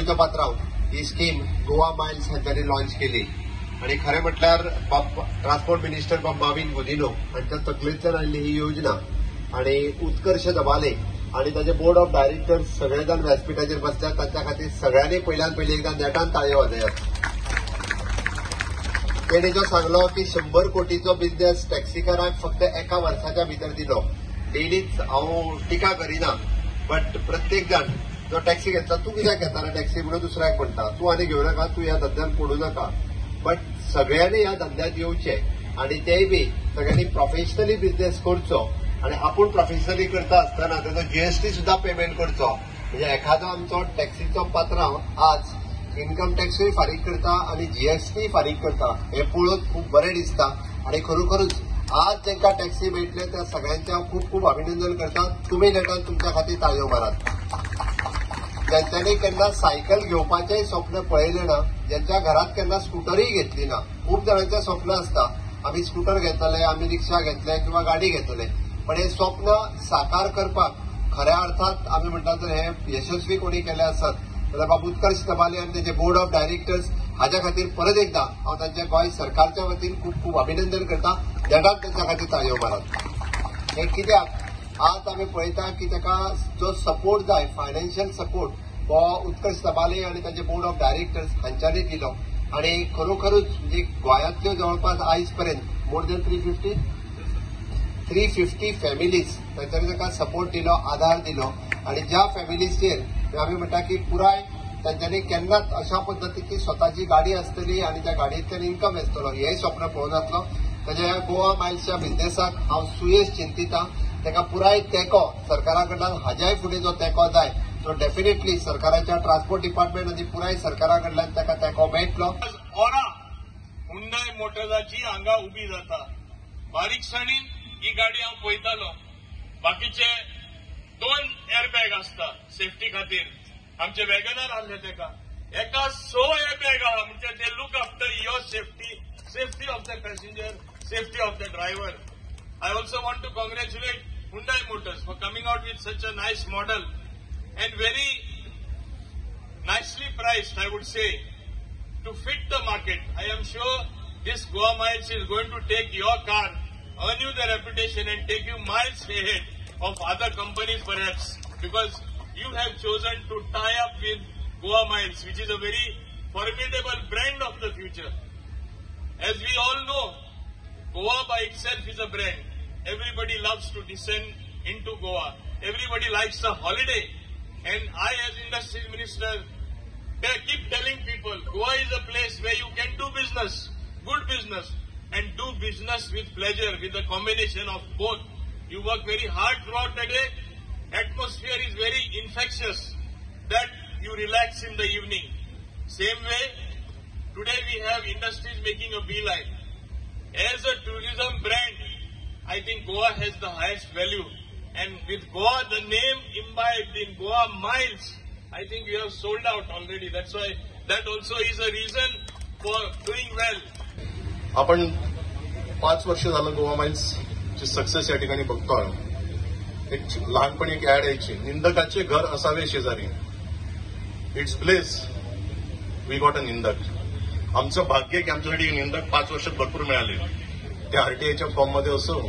मोहिते पात्रांव ही scheme Goa miles हांच्यानी launch केली आणि खरें म्हटल्यार ट्रान्सपोर्ट मिनिस्टर बाबीन गुदिनो हांच्या तकलेंतल्यान आयिल्ली ही योजना आणि उत्कर्ष दबाले आणि ताचे बोर्ड ऑफ डायरेक्टर्स सगळे जाण व्यासपीठाचेर बसल्यात. तांच्या खातीर सगळ्यांनी पयल्यान पयली एकदां नेटान ताळयो वाजयात. तेणे जो सांगलो की 100 कोटीचो बिझनेस टॅक्सीकारांक फक्त एका वर्साच्या भितर दिलो. डेलीच हांव टिका करिना, बट प्रत्येक जाण जो टॅक्सी घेतला, तूं कित्याक घेताना टॅक्सी म्हणून दुसऱ्याक म्हणटा, तूं आनी घेवं नाका, तूं ह्या धंद्यान पडूं नाका. बट सगळ्यांनी ह्या धंद्यात येवचे आणि तेय बी सगळ्यांनी प्रोफेशनली बिझनेस करचो आणि आपूण प्रोफेशनली करता आसतना ताचो जीएसटी सुद्धा पेमेंट करचो. म्हणजे एखादो आमचो टॅक्सीचो पात्रांव आज इन्कम टॅक्सूय फारीक करता आणि जीएसटी फारीक करता, हे पळोवन खूब बरें दिसता. आणि खरोखरूच आज जेंका टॅक्सी मेळटले त्या सगळ्यांचे हांव खूब खूब अभिनंदन करता. तुमी नेटान तुमच्या खातीर ताळयो मारात. ज्यांच्यानी केन्ना सायकल घेवपाचेंय स्वप्न पळयलें ना, ज्यांच्या घरात केन्ना स्कूटरय घेतली ना, खूब जाणांचें स्वप्न आसता आमी स्कूटर घेतले, आमी रिक्षा घेतले किंवा गाडी घेतले. पण हे स्वप्न साकार करपाक खऱ्या अर्थात आमी म्हणटा तर हे यशस्वी कोणी केले आसत जाल्यार बाबा उत्कर्ष दबाले आणि त्याचे बोर्ड ऑफ डायरेक्टर्स. हाच्या खातीर परत एकदा हांव तांचे गोंय सरकारच्या वतीन खूब खूब अभिनंदन करता. देडाक तांच्या खातीर ताळयो मारात. हे कित्याक आज आमी पळयता की ताका जो सपोर्ट जाय, फायनान्शियल सपोर्ट, तो उत्कर्ष दबाले आणि ताचे बोर्ड ऑफ डायरेक्टर्स हांच्यानी दिलो. आणि खरोखरूच म्हणजे गोंयांतल्यो जवळपास आयज पर्यंत मोर दॅन 350 फॅमिलीज तांच्यानी ताका सपोर्ट दिलो, आधार दिलो. आणि ज्या फॅमिलीचेर आमी म्हणटा की पुराय तांच्यांनी केन्नाच अशा पद्दतीची स्वताची गाडी आसतली आणि त्या गाडयेंतल्यान इन्कम येतलो हेंय स्वप्न पळोवनासलो. ताच्या ह्या गोवा माइल्सच्या बिझनेसाक हांव सुयेश चिंतिता. ताका पुराय तेंको सरकारा कडल्यान हाज्याय फुडें जो तेंको जाय तो डेफिनेटली सरकाराच्या ट्रान्सपोर्ट डिपार्टमेंट आणि पुराय सरकारा कडल्यान ताका तेंको मेळटलो. ओरा हुंडाय मोटर्साची हांगा उबी जाता. बारीकसाणीन ही गाडी हांव पळयतालो. बाकीचे 2 एअरबॅग आसता सेफ्टी खातीर. आमचे वॅगनार आहले तेका एका 6 एअरबॅग आहा. म्हणजे they look after your safety of the passenger, safety of the driver. I also want to congratulate Hyundai Motors for coming out with such a nice model and very nicely priced, I would say, to fit the market. I am sure this Goa Miles is going to take your car, earn you the reputation and take you miles ahead of other companies perhaps, because you have chosen to tie up with Goa Miles, which is a very formidable brand of the future. As we all know, Goa by itself is a brand. Everybody loves to descend into Goa. Everybody likes a holiday. And I as Industries Minister keep telling people, Goa is a place where you can do business, good business, and do business with pleasure, with a combination of both. You work very hard throughout the day. Atmosphere is very infectious that you relax in the evening. Same way, today we have Industries making a beeline. As a tourism brand, I think Goa has the highest value, and with Goa, the name imbibed in Goa Miles, I think we have sold out already. That's why that also is a reason for doing well. आपण 5 वर्ष झालं Goa miles ची success या ठिकाणी बघतोय. एक लहानपणी एक ऍड यायची, निंदकाचे घर असावे शेजारी. It's place we got a निंदक. आमचं भाग्य की आमच्यासाठी निंदक 5 वर्षात भरपूर मिळाले. त्या आरटीआयच्या फॉर्ममध्ये असो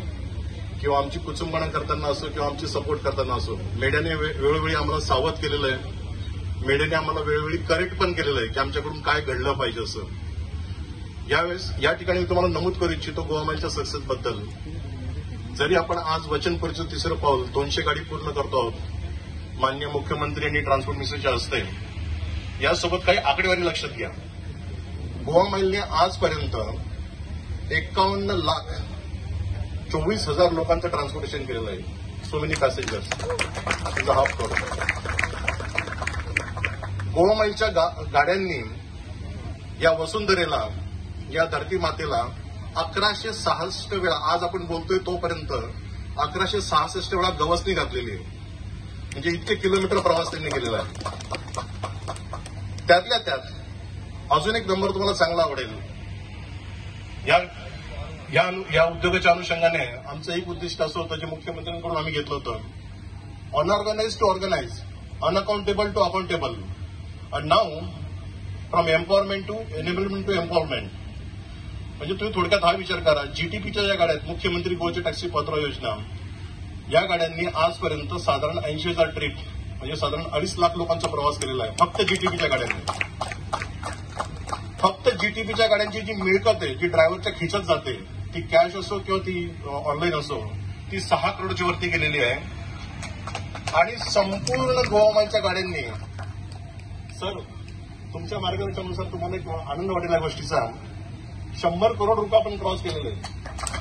किंवा आमची कुचुंबणा करताना असो किंवा आमची सपोर्ट करताना असो, मीडियाने वेळोवेळी आम्हाला सावध केलेलं आहे. मीडियाने आम्हाला वेळोवेळी करेक्ट पण केलेलं आहे की आमच्याकडून काय घडलं पाहिजे असं. यावेळेस या ठिकाणी मी तुम्हाला नमूद करू इच्छितो गोवा माइलच्या सक्सेसबद्दल. जरी आपण आज वचनपूर्तीचं 3रं पाऊल 200 गाडी पूर्ण करतो आहोत माननीय मुख्यमंत्री आणि ट्रान्सपोर्ट मिनिस्टरच्या हस्ते, यासोबत काही आकडेवारी लक्षात घ्या. गोवा माइलने आजपर्यंत 51,24,000 लोकांचं ट्रान्सपोर्टेशन केलेलं आहे. So many passengers is a half crore. Goa माइलच्या गाड्यांनी या वसुंधरेला, या धरती मातेला 1166 वेळा, आज आपण बोलतोय तोपर्यंत 1166 वेळा गवसणी घातलेली आहे. म्हणजे इतके किलोमीटर प्रवास त्यांनी केलेला आहे. त्यातल्या त्यात अजून एक नंबर तुम्हाला चांगला आवडेल. या उद्योगाच्या अनुषंगाने आमचं एक उद्दिष्ट असं होतं जे मुख्यमंत्र्यांकडून आम्ही घेतलं होतं, unorganise to organise, unaccountable to accountable. And now from empowerment to enablement to empowerment. म्हणजे तुम्ही थोडक्यात हा विचार करा, जीटीपीच्या ज्या गाड्या आहेत, मुख्यमंत्री गोचे टॅक्सी पत्र योजना, या गाड्यांनी आजपर्यंत साधारण 80,000 ट्रिप म्हणजे साधारण 2.5 लाख लोकांचा प्रवास केलेला आहे फक्त जीटीपीच्या गाड्यांनी. फक्त जीटीपीच्या गाड्यांची जी मिळकत आहे, जी ड्रायव्हरच्या खिशात जाते, ती कॅश असो किंवा ती ऑनलाईन असो, ती 6 करोडच्या वरती गेलेली आहे. आणि संपूर्ण गोवामालच्या गाड्यांनी, सर तुमच्या मार्गदर्शनानुसार तुम्हाला एक आनंद वाटेल या गोष्टीचा, 100 करोड रुपये आपण क्रॉस केलेले आहे.